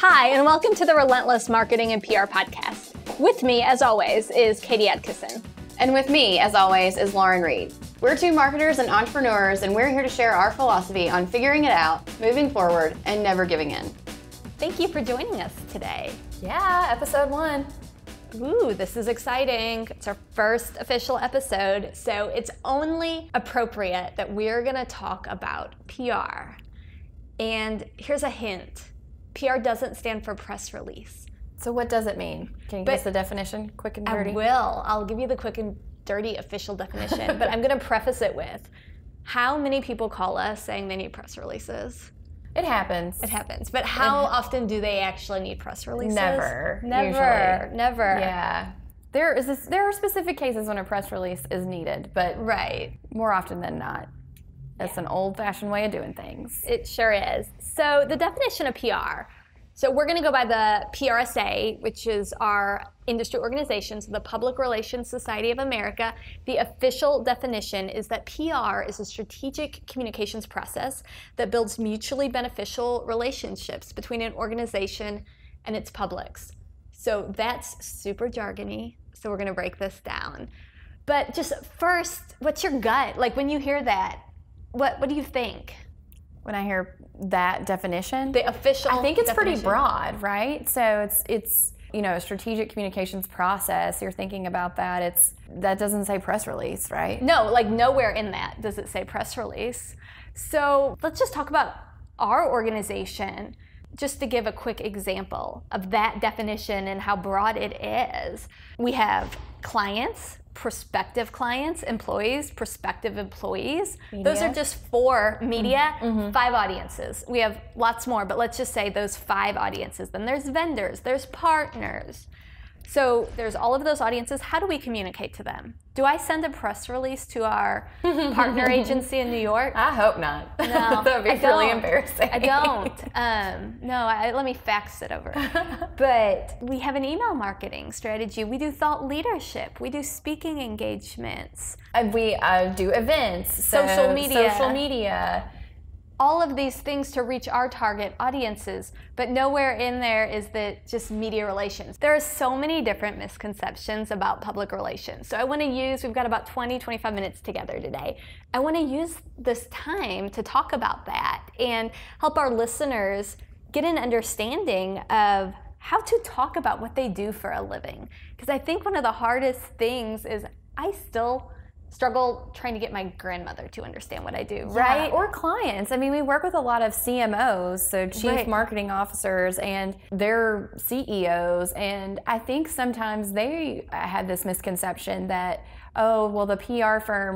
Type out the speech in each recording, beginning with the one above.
Hi, and welcome to the Relentless Marketing and PR Podcast. With me, as always, is Katie Atkinson. And with me, as always, is Lauren Reed. We're two marketers and entrepreneurs, and we're here to share our philosophy on figuring it out, moving forward, and never giving in. Thank you for joining us today. Yeah, episode 1. Ooh, this is exciting. It's our first official episode, so it's only appropriate that we're gonna talk about PR. And here's a hint. PR doesn't stand for press release. So what does it mean? Can you give us the definition, quick and dirty? I will. I'll give you the quick and dirty official definition, but I'm gonna preface it with, how many people call us saying they need press releases? It happens. It happens. But how often do they actually need press releases? Never. Never. Yeah. There are specific cases when a press release is needed, but more often than not. That's an old-fashioned way of doing things. It sure is. So the definition of PR. So we're going to go by the PRSA, which is our industry organization, so the Public Relations Society of America. The official definition is that PR is a strategic communications process that builds mutually beneficial relationships between an organization and its publics. So that's super jargony, so we're going to break this down. But just first, what's your gut? Like when you hear that, what do you think? When I hear that definition, the official I think it's definition. Pretty broad, right? So it's a strategic communications process. You're thinking about that. That doesn't say press release, right? No, like nowhere in that does it say press release. So let's just talk about our organization, just to give a quick example of that definition and how broad it is. We have clients, prospective clients, employees, prospective employees. Media. Those are just 4 media, 5 audiences. We have lots more, but let's just say those 5 audiences. Then there's vendors, there's partners. So there's all of those audiences. How do we communicate to them? Do I send a press release to our partner agency in New York? I hope not. No, that would be really embarrassing. I don't. Let me fax it over. But we have an email marketing strategy. We do thought leadership. We do speaking engagements. And we do events. Social media. All of these things to reach our target audiences, but nowhere in there is just media relations. There are so many different misconceptions about public relations. So we've got about 20-25 minutes together today. I want to use this time to talk about that and help our listeners get an understanding of how to talk about what they do for a living. Because I think one of the hardest things is I still struggle trying to get my grandmother to understand what I do, right? Yeah, or clients. I mean, we work with a lot of CMOs, so chief marketing officers, and their CEOs, and I think sometimes they have this misconception that, the PR firm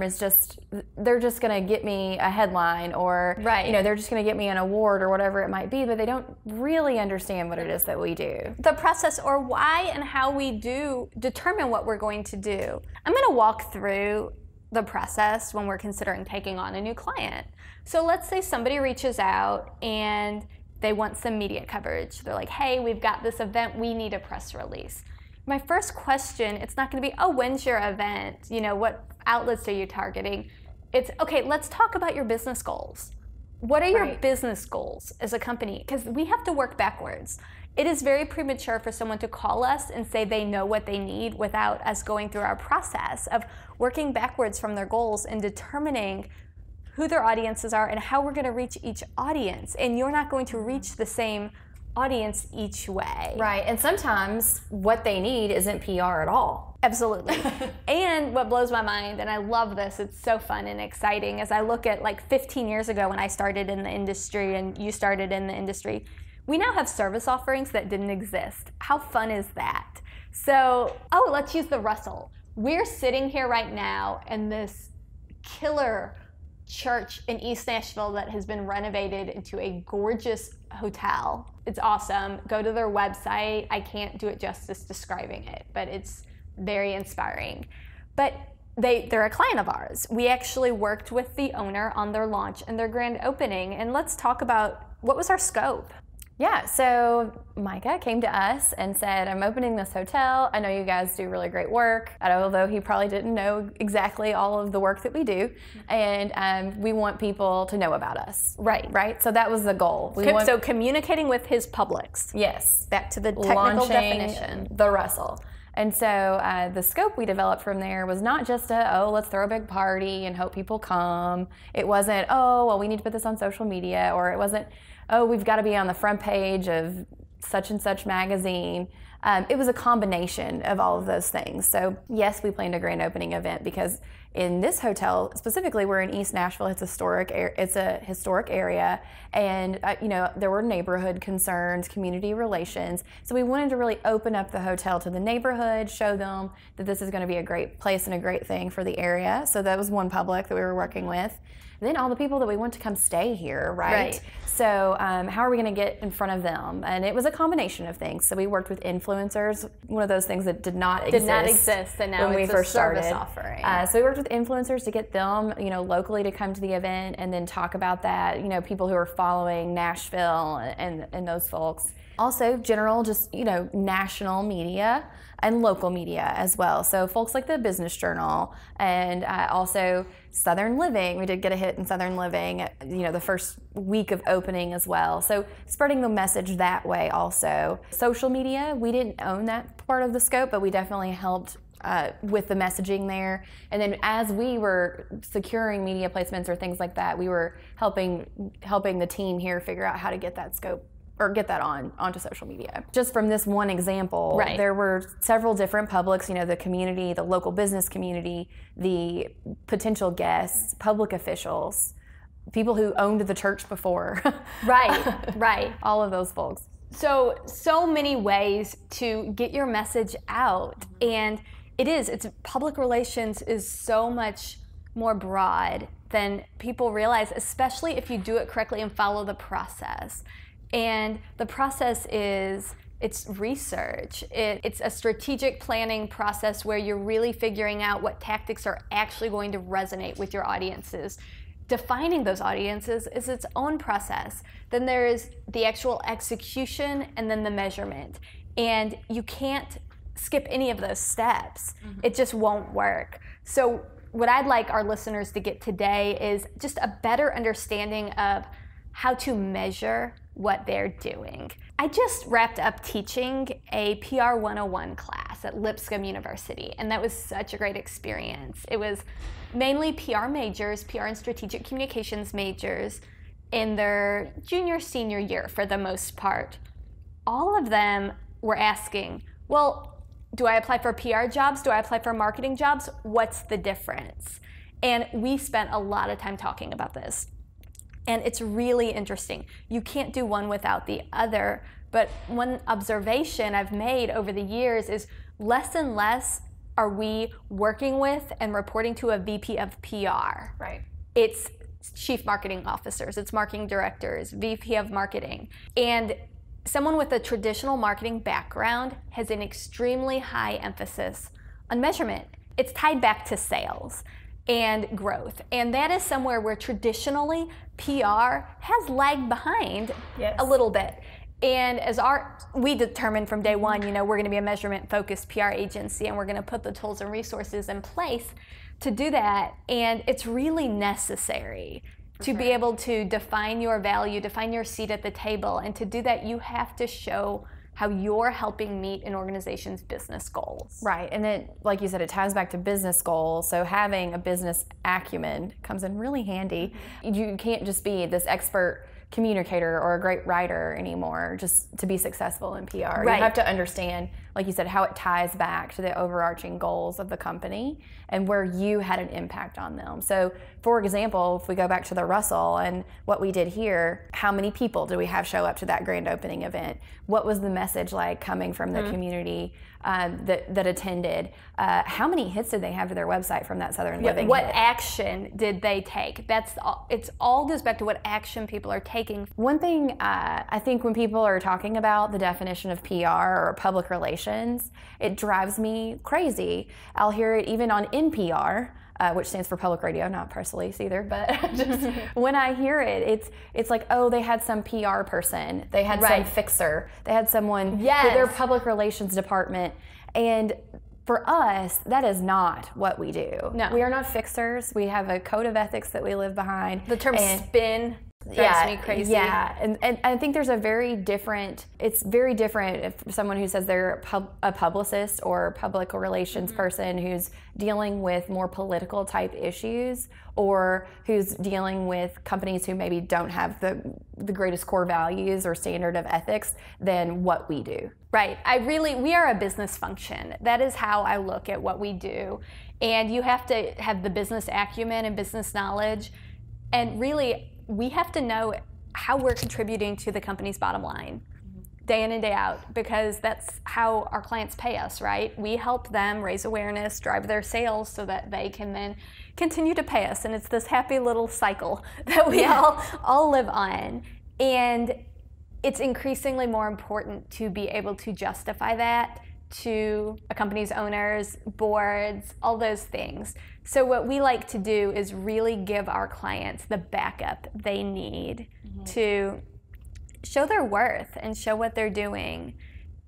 they're just going to get me a headline, or they're just going to get me an award or whatever it might be, but they don't really understand what it is that we do. The process, or why and how we do determine what we're going to do. I'm going to walk through the process when we're considering taking on a new client. So let's say somebody reaches out and they want some media coverage. They're like, hey, we've got this event, we need a press release. My first question, it's not going to be, when's your event? What outlets are you targeting? It's, okay, let's talk about your business goals. What are your business goals as a company? Because we have to work backwards. It is very premature for someone to call us and say they know what they need without us going through our process of working backwards from their goals and determining who their audiences are and how we're going to reach each audience. And you're not going to reach the same audience each way. Right, and sometimes what they need isn't PR at all. Absolutely. And what blows my mind, and I love this, it's so fun and exciting, as I look at 15 years ago when I started in the industry and you started in the industry, we now have service offerings that didn't exist. How fun is that? So, let's use the Russell. We're sitting here right now in this killer church in East Nashville that has been renovated into a gorgeous hotel. It's awesome. Go to their website. I can't do it justice describing it, but it's very inspiring. But they're a client of ours. We actually worked with the owner on their launch and their grand opening. And let's talk about, what was our scope? Yeah, so Micah came to us and said, I'm opening this hotel. I know you guys do really great work, although he probably didn't know exactly all of the work that we do. And we want people to know about us. Right? So that was the goal. So communicating with his publics. Yes. Back to the technical definition. The Russell. And so the scope we developed from there was not just let's throw a big party and hope people come. It wasn't, we need to put this on social media, or it wasn't, we've got to be on the front page of such and such magazine. It was a combination of all of those things. So yes, we planned a grand opening event because in this hotel specifically, we're in East Nashville. It's a historic area, and there were neighborhood concerns, community relations. So we wanted to really open up the hotel to the neighborhood, show them that this is going to be a great place and a great thing for the area. So that was one public that we were working with. And then all the people that we want to come stay here, right? So how are we going to get in front of them? And it was a combination of things. So we worked with influencers, one of those things that did not exist and now when it's we first a service started. offering. So we worked with influencers to get them, locally to come to the event and then talk about that. People who are following Nashville and those folks. Also, general, just national media and local media as well. So folks like the Business Journal and also Southern Living. We did get a hit in Southern Living, the first week of opening as well. So spreading the message that way also. Social media, we didn't own that part of the scope, but we definitely helped with the messaging there. And then as we were securing media placements or things like that, we were helping the team here figure out how to get that scope or get that onto social media. Just from this one example, there were several different publics, the community, the local business community, the potential guests, public officials, people who owned the church before. Right. All of those folks. So many ways to get your message out. And it's public relations is so much more broad than people realize, especially if you do it correctly and follow the process. And the process it's research. It's a strategic planning process where you're really figuring out what tactics are actually going to resonate with your audiences. Defining those audiences is its own process. Then there's the actual execution and then the measurement. And you can't skip any of those steps. It just won't work. So what I'd like our listeners to get today is just a better understanding of how to measure what they're doing. I just wrapped up teaching a PR 101 class at Lipscomb University, and that was such a great experience. It was mainly PR majors, PR and strategic communications majors in their junior, senior year for the most part. All of them were asking, well, do I apply for PR jobs? Do I apply for marketing jobs? What's the difference? And we spent a lot of time talking about this. And it's really interesting. You can't do one without the other. But one observation I've made over the years is less and less are we working with and reporting to a VP of PR. Right. It's chief marketing officers, it's marketing directors, VP of marketing. And someone with a traditional marketing background has an extremely high emphasis on measurement. It's tied back to sales and growth. And that is somewhere where traditionally PR has lagged behind a little bit. And as we determined from day one, we're going to be a measurement-focused PR agency, and we're going to put the tools and resources in place to do that. And it's really necessary to be able to define your value, define your seat at the table. And to do that, you have to show how you're helping meet an organization's business goals. Right, and then, like you said, it ties back to business goals. So having a business acumen comes in really handy. You can't just be this expert communicator or a great writer anymore just to be successful in PR. Right. You have to understand, like you said, how it ties back to the overarching goals of the company and where you had an impact on them. So, for example, if we go back to the Russell and what we did here, how many people did we have show up to that grand opening event? What was the message like coming from the community that attended? How many hits did they have to their website from that Southern Living What hit? action did they take? It all goes back to what action people are taking. One thing I think when people are talking about the definition of PR or public relations, it drives me crazy. I'll hear it even on NPR. which stands for public radio, not press release either. But just, when I hear it, it's like, oh, they had some PR person, they had some fixer, they had someone with their public relations department. And for us, that is not what we do. No. We are not fixers. We have a code of ethics that we live behind. The term spin drives me crazy. Yeah, and I think there's it's very different if someone who says they're a publicist or public relations person who's dealing with more political type issues, or who's dealing with companies who maybe don't have the greatest core values or standard of ethics than what we do. Right. We are a business function. That is how I look at what we do. And you have to have the business acumen and business knowledge. And really, we have to know how we're contributing to the company's bottom line day in and day out, because that's how our clients pay us, right? We help them raise awareness, drive their sales so that they can then continue to pay us. And it's this happy little cycle that we all live on. And it's increasingly more important to be able to justify that to a company's owners, boards, all those things. So what we like to do is really give our clients the backup they need to show their worth and show what they're doing.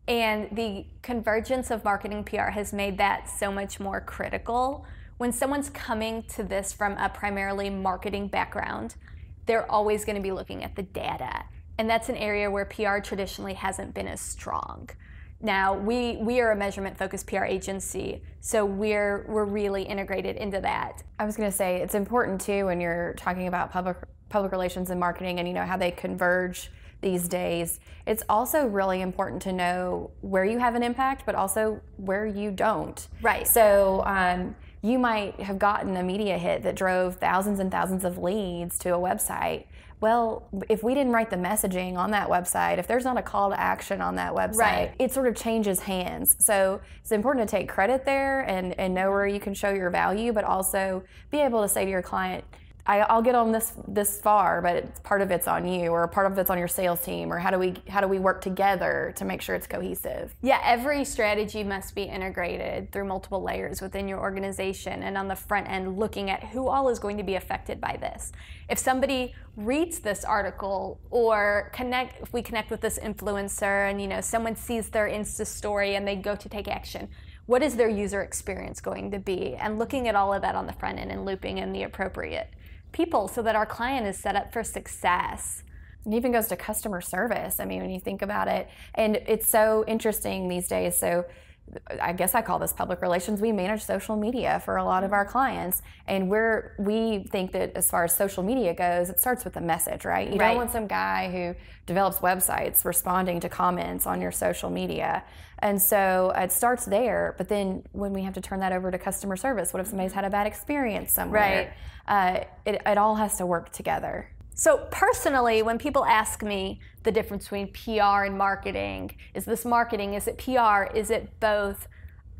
And the convergence of marketing PR has made that so much more critical. When someone's coming to this from a primarily marketing background, they're always going to be looking at the data. And that's an area where PR traditionally hasn't been as strong. Now, we are a measurement-focused PR agency, so we're really integrated into that. I was going to say, it's important too when you're talking about public relations and marketing, and how they converge these days. It's also really important to know where you have an impact, but also where you don't. Right. So you might have gotten a media hit that drove thousands and thousands of leads to a website. Well, if we didn't write the messaging on that website, if there's not a call to action on that website, it sort of changes hands. So it's important to take credit there and know where you can show your value, but also be able to say to your client, I'll get on this far, but part of it's on you, or part of it's on your sales team, or how do we work together to make sure it's cohesive? Yeah, every strategy must be integrated through multiple layers within your organization, and on the front end, looking at who all is going to be affected by this. If somebody reads this article, or if we connect with this influencer, and someone sees their Insta story and they go to take action, what is their user experience going to be? And looking at all of that on the front end and looping in the appropriate people so that our client is set up for success. It even goes to customer service. I mean, when you think about it, and it's so interesting these days. So I guess I call this public relations. We manage social media for a lot of our clients, and we think that as far as social media goes, it starts with the message, right? You don't want some guy who develops websites responding to comments on your social media. And so it starts there, but then when we have to turn that over to customer service, what if somebody's had a bad experience somewhere? It all has to work together. So personally, when people ask me the difference between PR and marketing, is this marketing, is it PR, is it both?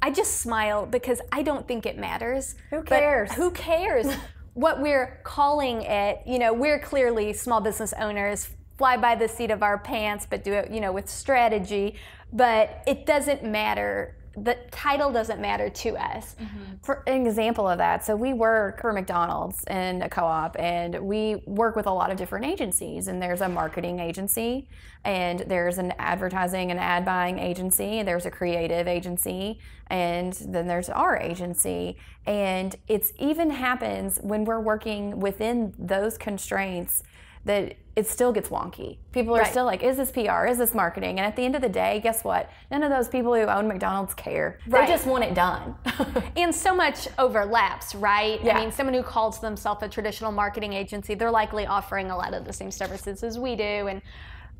I just smile because I don't think it matters. Who cares? Who cares what we're calling it? We're clearly small business owners, fly by the seat of our pants, but do it, with strategy. But it doesn't matter. The title doesn't matter to us. For an example of that, so we work for McDonald's in a co-op, and we work with a lot of different agencies, and there's a marketing agency, and there's an advertising and ad buying agency, and there's a creative agency, and then there's our agency. And it's even happens when we're working within those constraints that it still gets wonky. People are still like, is this PR? Is this marketing? And at the end of the day, guess what? None of those people who own McDonald's care. They just want it done. And so much overlaps, right? I mean, someone who calls themselves a traditional marketing agency, they're likely offering a lot of the same services as we do, and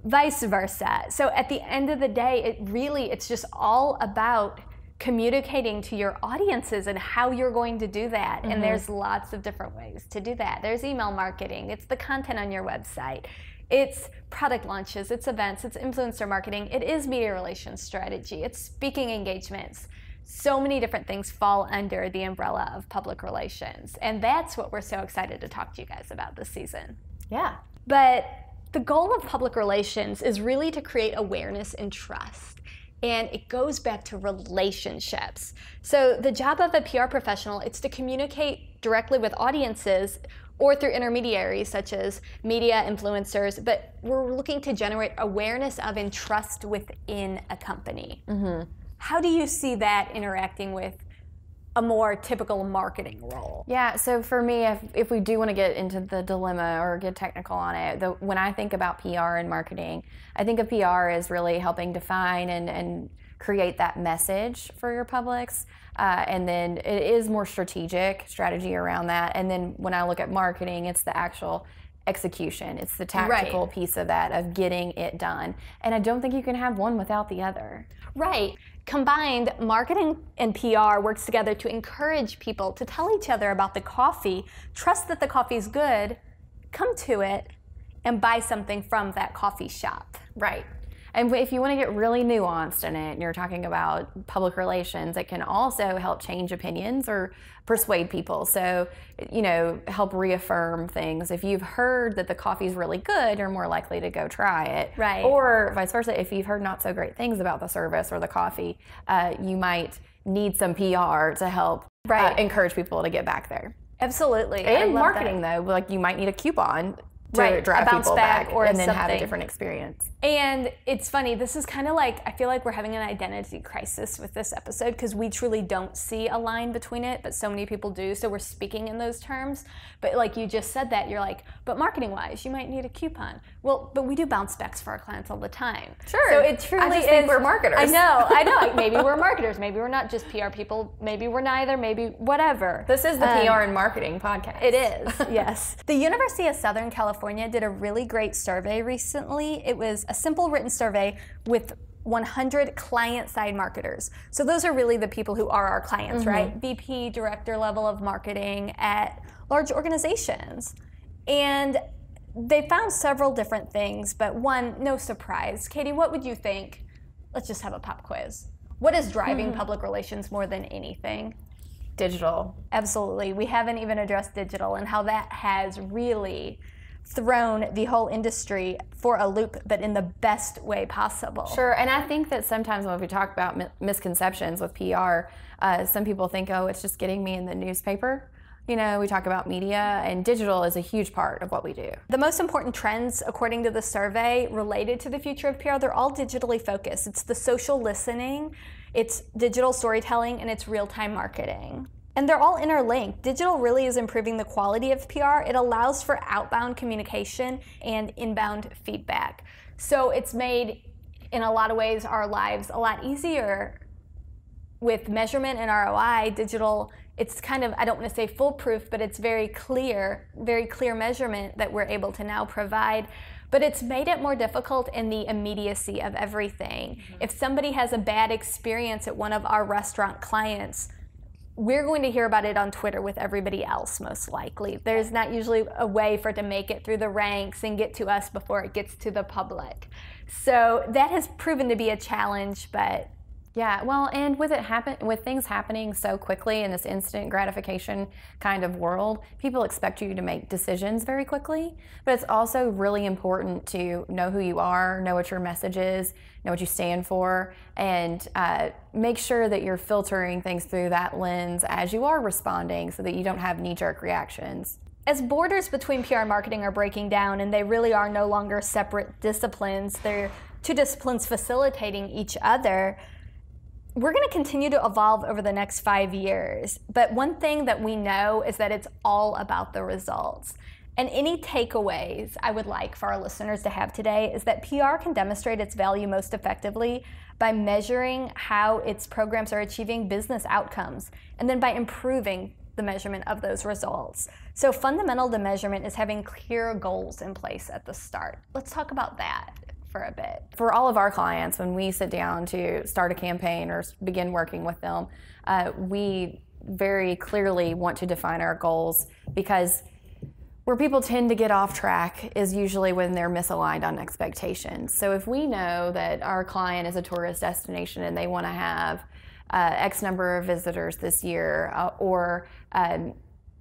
vice versa. So at the end of the day, it's just all about communicating to your audiences and how you're going to do that. And there's lots of different ways to do that. There's email marketing, it's the content on your website, it's product launches, it's events, it's influencer marketing, it is media relations strategy, it's speaking engagements. So many different things fall under the umbrella of public relations. And that's what we're so excited to talk to you guys about this season. Yeah. But the goal of public relations is really to create awareness and trust. And it goes back to relationships. So the job of a PR professional, it's to communicate directly with audiences or through intermediaries such as media, influencers, but we're looking to generate awareness of and trust within a company. How do you see that interacting with a more typical marketing role? Yeah, so for me, if we do want to get into the dilemma or get technical on it, when I think about PR and marketing, I think of PR as really helping define and create that message for your publics. And then it is more strategy around that. And then when I look at marketing, it's the actual execution. It's the tactical piece of that, of getting it done. And I don't think you can have one without the other. Right. Combined, marketing and PR works together to encourage people to tell each other about the coffee, trust that the coffee is good, come to it, and buy something from that coffee shop. Right. And if you want to get really nuanced in it, and you're talking about public relations, it can also help change opinions or persuade people. So, help reaffirm things. If you've heard that the coffee's really good, you're more likely to go try it. Right. Or vice versa, if you've heard not so great things about the service or the coffee, you might need some PR to help encourage people to get back there. Absolutely. And marketing, though, like you might need a coupon to drive people back or and then have a different experience. And it's funny, this is kind of like, I feel like we're having an identity crisis with this episode because we truly don't see a line between it, but so many people do, so we're speaking in those terms. But like you just said that, you're like, but marketing-wise, you might need a coupon. Well, but we do bounce backs for our clients all the time. Sure. So it truly I just think we're marketers. I know. Maybe we're marketers. Maybe we're not just PR people. Maybe we're neither. Maybe whatever. This is the PR and marketing podcast. It is, yes. The University of Southern California did a really great survey recently. It was a simple written survey with 100 client-side marketers. So those are really the people who are our clients, right? VP, director level of marketing at large organizations. And they found several different things, but one, no surprise. Katie, what would you think? Let's just have a pop quiz. What is driving public relations more than anything? Digital. Absolutely. We haven't even addressed digital and how that has really thrown the whole industry for a loop, but in the best way possible. Sure, and I think that sometimes when we talk about misconceptions with PR, some people think, oh, it's just getting me in the newspaper. We talk about media, and digital is a huge part of what we do. The most important trends, according to the survey, related to the future of PR, they're all digitally focused. It's the social listening, it's digital storytelling, and it's real-time marketing. And they're all interlinked. Digital really is improving the quality of PR. It allows for outbound communication and inbound feedback. So it's made, in a lot of ways, our lives a lot easier. With measurement and ROI, digital, it's kind of, I don't want to say foolproof, but it's very clear measurement that we're able to now provide. But it's made it more difficult in the immediacy of everything. If somebody has a bad experience at one of our restaurant clients, we're going to hear about it on Twitter with everybody else, most likely. There's not usually a way for it to make it through the ranks and get to us before it gets to the public. So that has proven to be a challenge, but yeah, well, and with things happening so quickly in this instant gratification kind of world, people expect you to make decisions very quickly. But it's also really important to know who you are, know what your message is, know what you stand for, and make sure that you're filtering things through that lens as you are responding so that you don't have knee-jerk reactions. As borders between PR and marketing are breaking down, and they really are no longer separate disciplines, they're two disciplines facilitating each other, we're going to continue to evolve over the next 5 years. But one thing that we know is that it's all about the results. And any takeaways I would like for our listeners to have today is that PR can demonstrate its value most effectively by measuring how its programs are achieving business outcomes, and then by improving the measurement of those results. So fundamental to measurement is having clear goals in place at the start. Let's talk about that for a bit. For all of our clients, when we sit down to start a campaign or begin working with them, we very clearly want to define our goals, because where people tend to get off track is usually when they're misaligned on expectations. So if we know that our client is a tourist destination and they want to have X number of visitors this year, or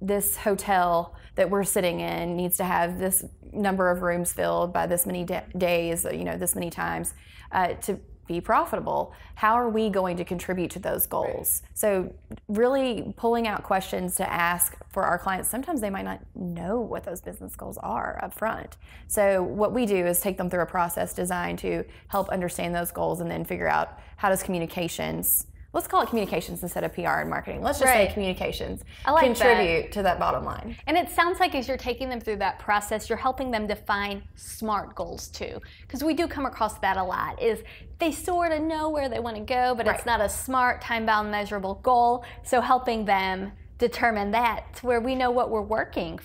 this hotel that we're sitting in needs to have this number of rooms filled by this many days, this many times, to be profitable. How are we going to contribute to those goals? So really pulling out questions to ask for our clients. Sometimes they might not know what those business goals are up front. So what we do is take them through a process designed to help understand those goals and then figure out how does communications, let's call it communications instead of PR and marketing. Let's just say communications contribute to that bottom line. And it sounds like as you're taking them through that process, you're helping them define SMART goals too. Because we do come across that a lot, is they sort of know where they want to go, but it's not a SMART, time-bound, measurable goal. So helping them determine that to where we know what we're working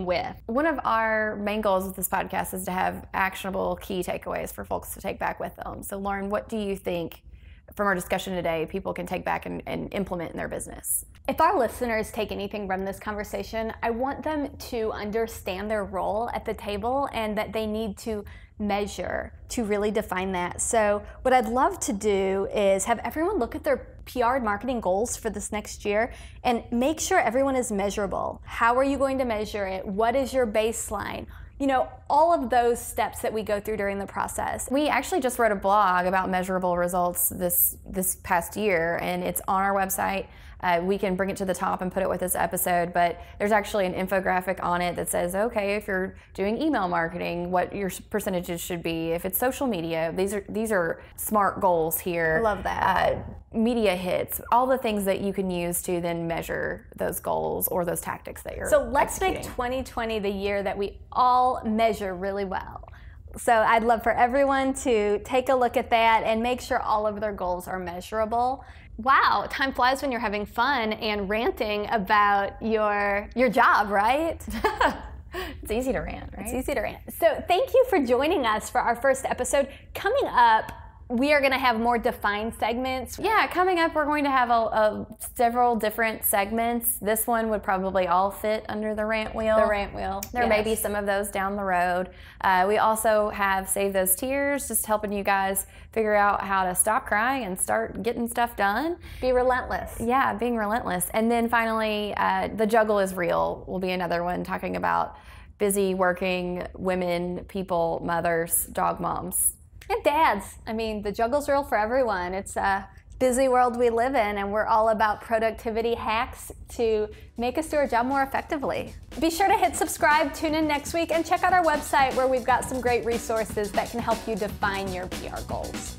with. One of our main goals with this podcast is to have actionable key takeaways for folks to take back with them. So Lauren, what do you think from our discussion today people can take back and implement in their business? If our listeners take anything from this conversation, I want them to understand their role at the table and that they need to measure to really define that. So what I'd love to do is have everyone look at their PR and marketing goals for this next year and make sure everyone is measurable. How are you going to measure it? What is your baseline? You know, all of those steps that we go through during the process. We actually just wrote a blog about measurable results this past year, and it's on our website. We can bring it to the top and put it with this episode, but there's actually an infographic on it that says, okay, if you're doing email marketing, what your percentages should be. If it's social media, these are SMART goals here. I love that. Media hits, all the things that you can use to then measure those goals or those tactics that you're So let's executing. make 2020 the year that we all measure really well. So I'd love for everyone to take a look at that and make sure all of their goals are measurable. Wow, time flies when you're having fun and ranting about your job, right? It's easy to rant, right? It's easy to rant. So thank you for joining us for our first episode. Coming up, we are going to have more defined segments. Yeah, coming up, we're going to have several different segments. This one would probably all fit under the rant wheel. The rant wheel. There may be some of those down the road. We also have Save Those Tears, just helping you guys figure out how to stop crying and start getting stuff done. Be relentless. Yeah, being relentless. And then finally, The Juggle is Real will be another one, talking about busy working women, people, mothers, dog moms. And dads. I mean, the juggle's real for everyone. It's a busy world we live in, and we're all about productivity hacks to make us do our job more effectively. Be sure to hit subscribe, tune in next week, and check out our website where we've got some great resources that can help you define your PR goals.